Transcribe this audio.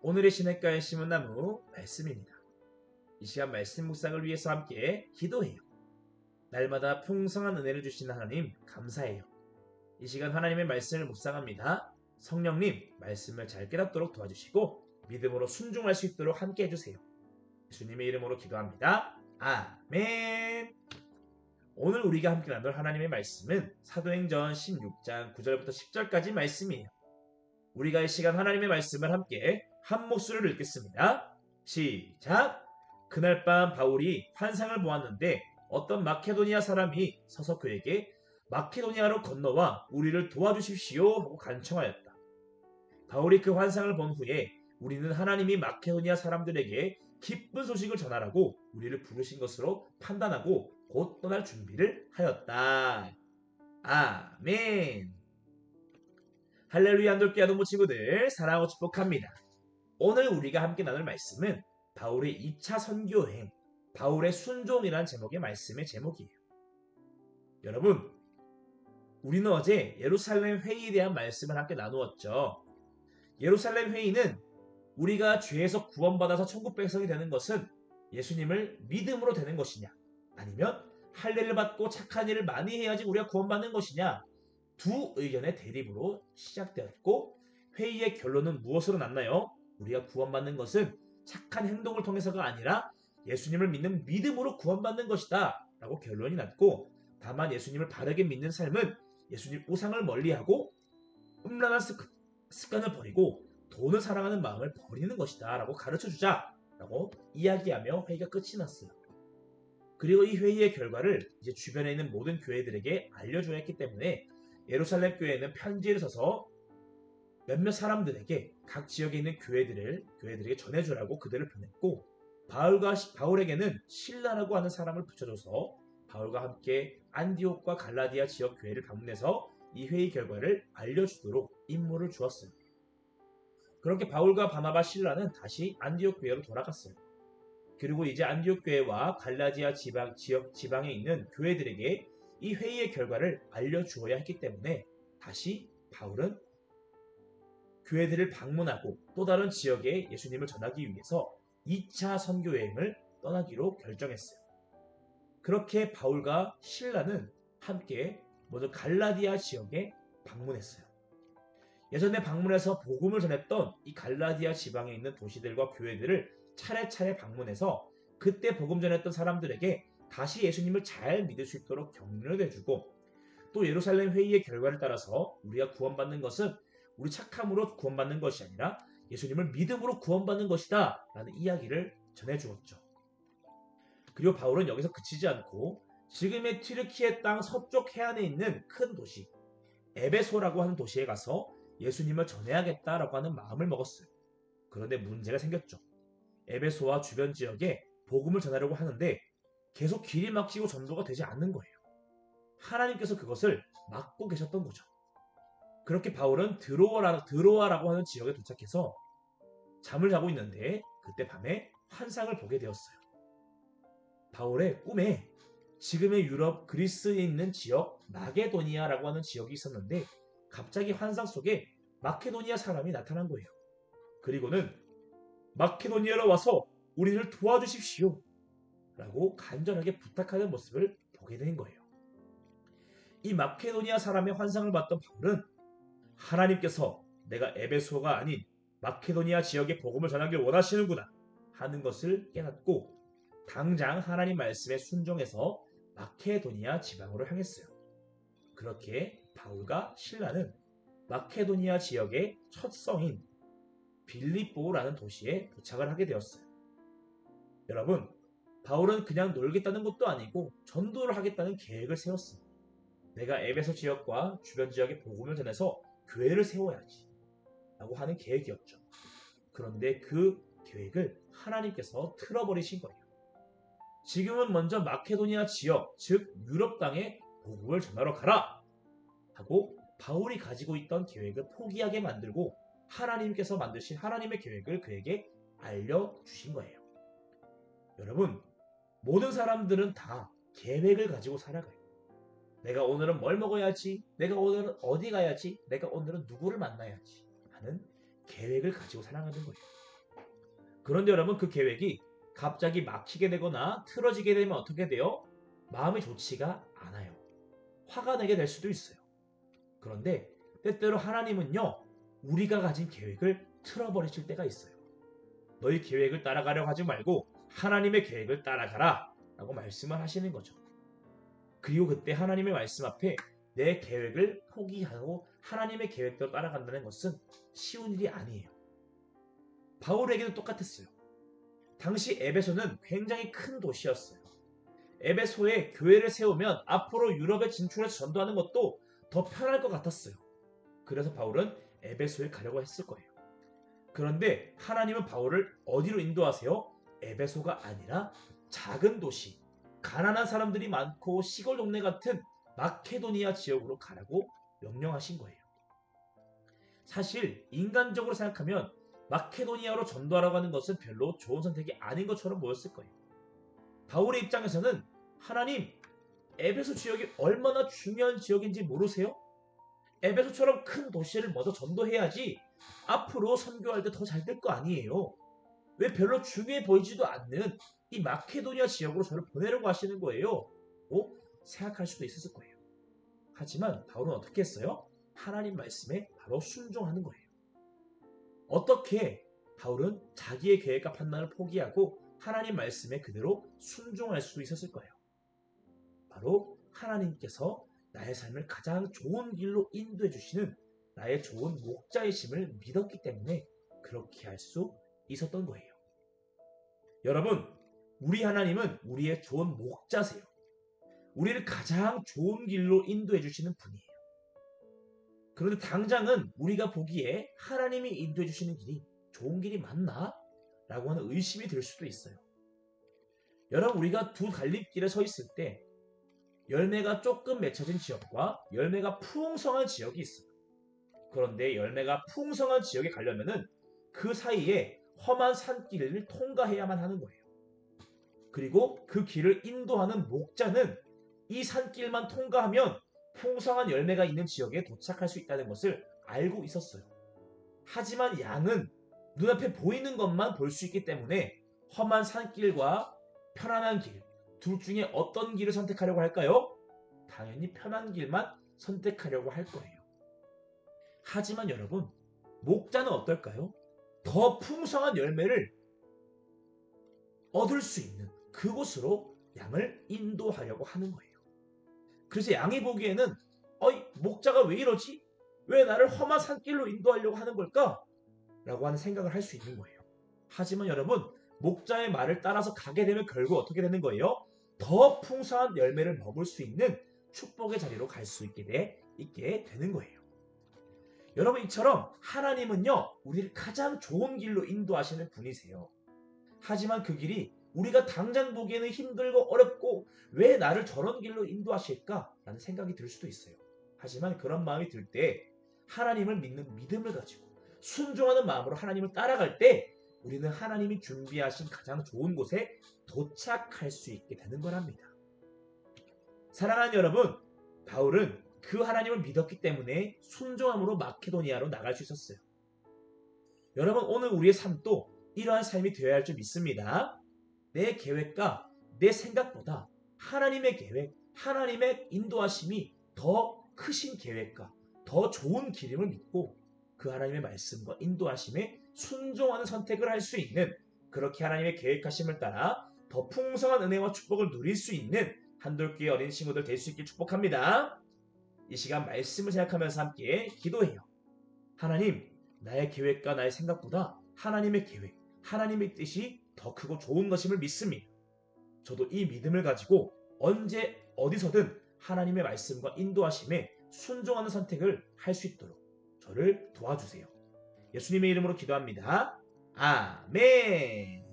오늘의 시냇가에 심은 나무 말씀입니다. 이 시간 말씀 묵상을 위해서 함께 기도해요. 날마다 풍성한 은혜를 주시는 하나님 감사해요. 이 시간 하나님의 말씀을 묵상합니다. 성령님 말씀을 잘 깨닫도록 도와주시고 믿음으로 순종할 수 있도록 함께 해주세요. 예수님의 이름으로 기도합니다. 아멘. 오늘 우리가 함께 나눌 하나님의 말씀은 사도행전 16장 9절부터 10절까지 말씀이에요. 우리가 이 시간 하나님의 말씀을 함께 한 목소리로 읽겠습니다. 시작! 그날 밤 바울이 환상을 보았는데 어떤 마케도니아 사람이 서서 그에게 마케도니아로 건너와 우리를 도와주십시오 하고 간청하였다. 바울이 그 환상을 본 후에 우리는 하나님이 마케도니아 사람들에게 기쁜 소식을 전하라고 우리를 부르신 것으로 판단하고 곧 떠날 준비를 하였다. 아멘. 할렐루야 한돌기 아동부 친구들 사랑하고 축복합니다. 오늘 우리가 함께 나눌 말씀은 바울의 2차 선교여행, 바울의 순종이라는 제목의 말씀의 제목이에요. 여러분, 우리는 어제 예루살렘 회의에 대한 말씀을 함께 나누었죠. 예루살렘 회의는 우리가 죄에서 구원받아서 천국 백성이 되는 것은 예수님을 믿음으로 되는 것이냐, 아니면 할례를 받고 착한 일을 많이 해야지 우리가 구원받는 것이냐, 두 의견의 대립으로 시작되었고 회의의 결론은 무엇으로 났나요? 우리가 구원받는 것은 착한 행동을 통해서가 아니라 예수님을 믿는 믿음으로 구원받는 것이다 라고 결론이 났고, 다만 예수님을 바르게 믿는 삶은 예수님 우상을 멀리하고 음란한 습관을 버리고 돈을 사랑하는 마음을 버리는 것이다 라고 가르쳐주자 라고 이야기하며 회의가 끝이 났어요. 그리고 이 회의의 결과를 이제 주변에 있는 모든 교회들에게 알려줘야 했기 때문에 예루살렘 교회는 편지를 써서 몇몇 사람들에게 각 지역에 있는 교회들에게 전해주라고 그들을 보냈고, 바울에게는 실라라고 하는 사람을 붙여줘서 바울과 함께 안디옥과 갈라디아 지역 교회를 방문해서 이 회의 결과를 알려주도록 임무를 주었어요. 그렇게 바울과 바나바 실라는 다시 안디옥 교회로 돌아갔어요. 그리고 이제 안디옥 교회와 갈라디아 지방에 있는 교회들에게 이 회의의 결과를 알려주어야 했기 때문에 다시 바울은 교회들을 방문하고 또 다른 지역에 예수님을 전하기 위해서 2차 선교여행을 떠나기로 결정했어요. 그렇게 바울과 실라는 함께 모두 갈라디아 지역에 방문했어요. 예전에 방문해서 복음을 전했던 이 갈라디아 지방에 있는 도시들과 교회들을 차례차례 방문해서 그때 복음 전했던 사람들에게 다시 예수님을 잘 믿을 수 있도록 격려를 해주고, 또 예루살렘 회의의 결과를 따라서 우리가 구원받는 것은 우리 착함으로 구원받는 것이 아니라 예수님을 믿음으로 구원받는 것이다 라는 이야기를 전해주었죠. 그리고 바울은 여기서 그치지 않고 지금의 튀르키예 땅 서쪽 해안에 있는 큰 도시 에베소라고 하는 도시에 가서 예수님을 전해야겠다라고 하는 마음을 먹었어요. 그런데 문제가 생겼죠. 에베소와 주변 지역에 복음을 전하려고 하는데 계속 길이 막히고 전도가 되지 않는 거예요. 하나님께서 그것을 막고 계셨던 거죠. 그렇게 바울은 드로아라고 하는 지역에 도착해서 잠을 자고 있는데 그때 밤에 환상을 보게 되었어요. 바울의 꿈에 지금의 유럽 그리스에 있는 지역 마게도니아라고 하는 지역이 있었는데 갑자기 환상 속에 마케도니아 사람이 나타난 거예요. 그리고는 마케도니아로 와서 우리를 도와주십시오 라고 간절하게 부탁하는 모습을 보게 된 거예요. 이 마케도니아 사람의 환상을 봤던 바울은 하나님께서 내가 에베소가 아닌 마케도니아 지역에 복음을 전하길 원하시는구나 하는 것을 깨닫고 당장 하나님 말씀에 순종해서 마케도니아 지방으로 향했어요. 그렇게 바울과 실라는 마케도니아 지역의 첫 성인 빌립보라는 도시에 도착을 하게 되었어요. 여러분, 바울은 그냥 놀겠다는 것도 아니고 전도를 하겠다는 계획을 세웠어요. 내가 에베소 지역과 주변 지역에 복음을 전해서 교회를 세워야지 라고 하는 계획이었죠. 그런데 그 계획을 하나님께서 틀어버리신 거예요. 지금은 먼저 마케도니아 지역, 즉 유럽 땅에 복음을 전하러 가라 하고 바울이 가지고 있던 계획을 포기하게 만들고 하나님께서 만드신 하나님의 계획을 그에게 알려주신 거예요. 여러분, 모든 사람들은 다 계획을 가지고 살아가요. 내가 오늘은 뭘 먹어야지, 내가 오늘은 어디 가야지, 내가 오늘은 누구를 만나야지 하는 계획을 가지고 살아가는 거예요. 그런데 여러분 그 계획이 갑자기 막히게 되거나 틀어지게 되면 어떻게 돼요? 마음이 좋지가 않아요. 화가 나게 될 수도 있어요. 그런데 때때로 하나님은요, 우리가 가진 계획을 틀어버리실 때가 있어요. 너희 계획을 따라가려고 하지 말고 하나님의 계획을 따라가라 라고 말씀을 하시는 거죠. 그리고 그때 하나님의 말씀 앞에 내 계획을 포기하고 하나님의 계획대로 따라간다는 것은 쉬운 일이 아니에요. 바울에게도 똑같았어요. 당시 에베소는 굉장히 큰 도시였어요. 에베소에 교회를 세우면 앞으로 유럽에 진출해서 전도하는 것도 더 편할 것 같았어요. 그래서 바울은 에베소에 가려고 했을 거예요. 그런데 하나님은 바울을 어디로 인도하세요? 에베소가 아니라 작은 도시, 가난한 사람들이 많고 시골 동네 같은 마케도니아 지역으로 가라고 명령하신 거예요. 사실 인간적으로 생각하면 마케도니아로 전도하라고 하는 것은 별로 좋은 선택이 아닌 것처럼 보였을 거예요. 바울의 입장에서는 하나님, 에베소 지역이 얼마나 중요한 지역인지 모르세요? 에베소처럼 큰 도시를 먼저 전도해야지 앞으로 선교할 때 더 잘 될 거 아니에요. 왜 별로 중요해 보이지도 않는 이 마케도니아 지역으로 저를 보내려고 하시는 거예요? 생각할 수도 있었을 거예요. 하지만 바울은 어떻게 했어요? 하나님 말씀에 바로 순종하는 거예요. 어떻게 바울은 자기의 계획과 판단을 포기하고 하나님 말씀에 그대로 순종할 수 있었을 거예요. 바로 하나님께서 나의 삶을 가장 좋은 길로 인도해 주시는 나의 좋은 목자이심을 믿었기 때문에 그렇게 할 수 있었던 거예요. 여러분, 우리 하나님은 우리의 좋은 목자세요. 우리를 가장 좋은 길로 인도해 주시는 분이에요. 그런데 당장은 우리가 보기에 하나님이 인도해 주시는 길이 좋은 길이 맞나? 라고 하는 의심이 들 수도 있어요. 여러분, 우리가 두 갈림길에 서 있을 때 열매가 조금 맺혀진 지역과 열매가 풍성한 지역이 있어요. 그런데 열매가 풍성한 지역에 가려면은 그 사이에 험한 산길을 통과해야만 하는 거예요. 그리고 그 길을 인도하는 목자는 이 산길만 통과하면 풍성한 열매가 있는 지역에 도착할 수 있다는 것을 알고 있었어요. 하지만 양은 눈앞에 보이는 것만 볼 수 있기 때문에 험한 산길과 편안한 길, 둘 중에 어떤 길을 선택하려고 할까요? 당연히 편한 길만 선택하려고 할 거예요. 하지만 여러분, 목자는 어떨까요? 더 풍성한 열매를 얻을 수 있는 그곳으로 양을 인도하려고 하는 거예요. 그래서 양이 보기에는 목자가 왜 이러지? 왜 나를 험한 산길로 인도하려고 하는 걸까? 라고 하는 생각을 할 수 있는 거예요. 하지만 여러분, 목자의 말을 따라서 가게 되면 결국 어떻게 되는 거예요? 더 풍성한 열매를 먹을 수 있는 축복의 자리로 갈 수 있게 되는 거예요. 여러분, 이처럼 하나님은요, 우리를 가장 좋은 길로 인도하시는 분이세요. 하지만 그 길이 우리가 당장 보기에는 힘들고 어렵고 왜 나를 저런 길로 인도하실까? 라는 생각이 들 수도 있어요. 하지만 그런 마음이 들 때 하나님을 믿는 믿음을 가지고 순종하는 마음으로 하나님을 따라갈 때 우리는 하나님이 준비하신 가장 좋은 곳에 도착할 수 있게 되는 거랍니다. 사랑하는 여러분, 바울은 그 하나님을 믿었기 때문에 순종함으로 마케도니아로 나갈 수 있었어요. 여러분, 오늘 우리의 삶도 이러한 삶이 되어야 할 줄 믿습니다. 내 계획과 내 생각보다 하나님의 계획, 하나님의 인도하심이 더 크신 계획과 더 좋은 길임을 믿고 그 하나님의 말씀과 인도하심에 순종하는 선택을 할 수 있는, 그렇게 하나님의 계획하심을 따라 더 풍성한 은혜와 축복을 누릴 수 있는 한돌교회 어린 친구들 될 수 있길 축복합니다. 이 시간 말씀을 생각하면서 함께 기도해요. 하나님, 나의 계획과 나의 생각보다 하나님의 계획, 하나님의 뜻이 더 크고 좋은 것임을 믿습니다. 저도 이 믿음을 가지고 언제 어디서든 하나님의 말씀과 인도하심에 순종하는 선택을 할 수 있도록 저를 도와주세요. 예수님의 이름으로 기도합니다. 아멘.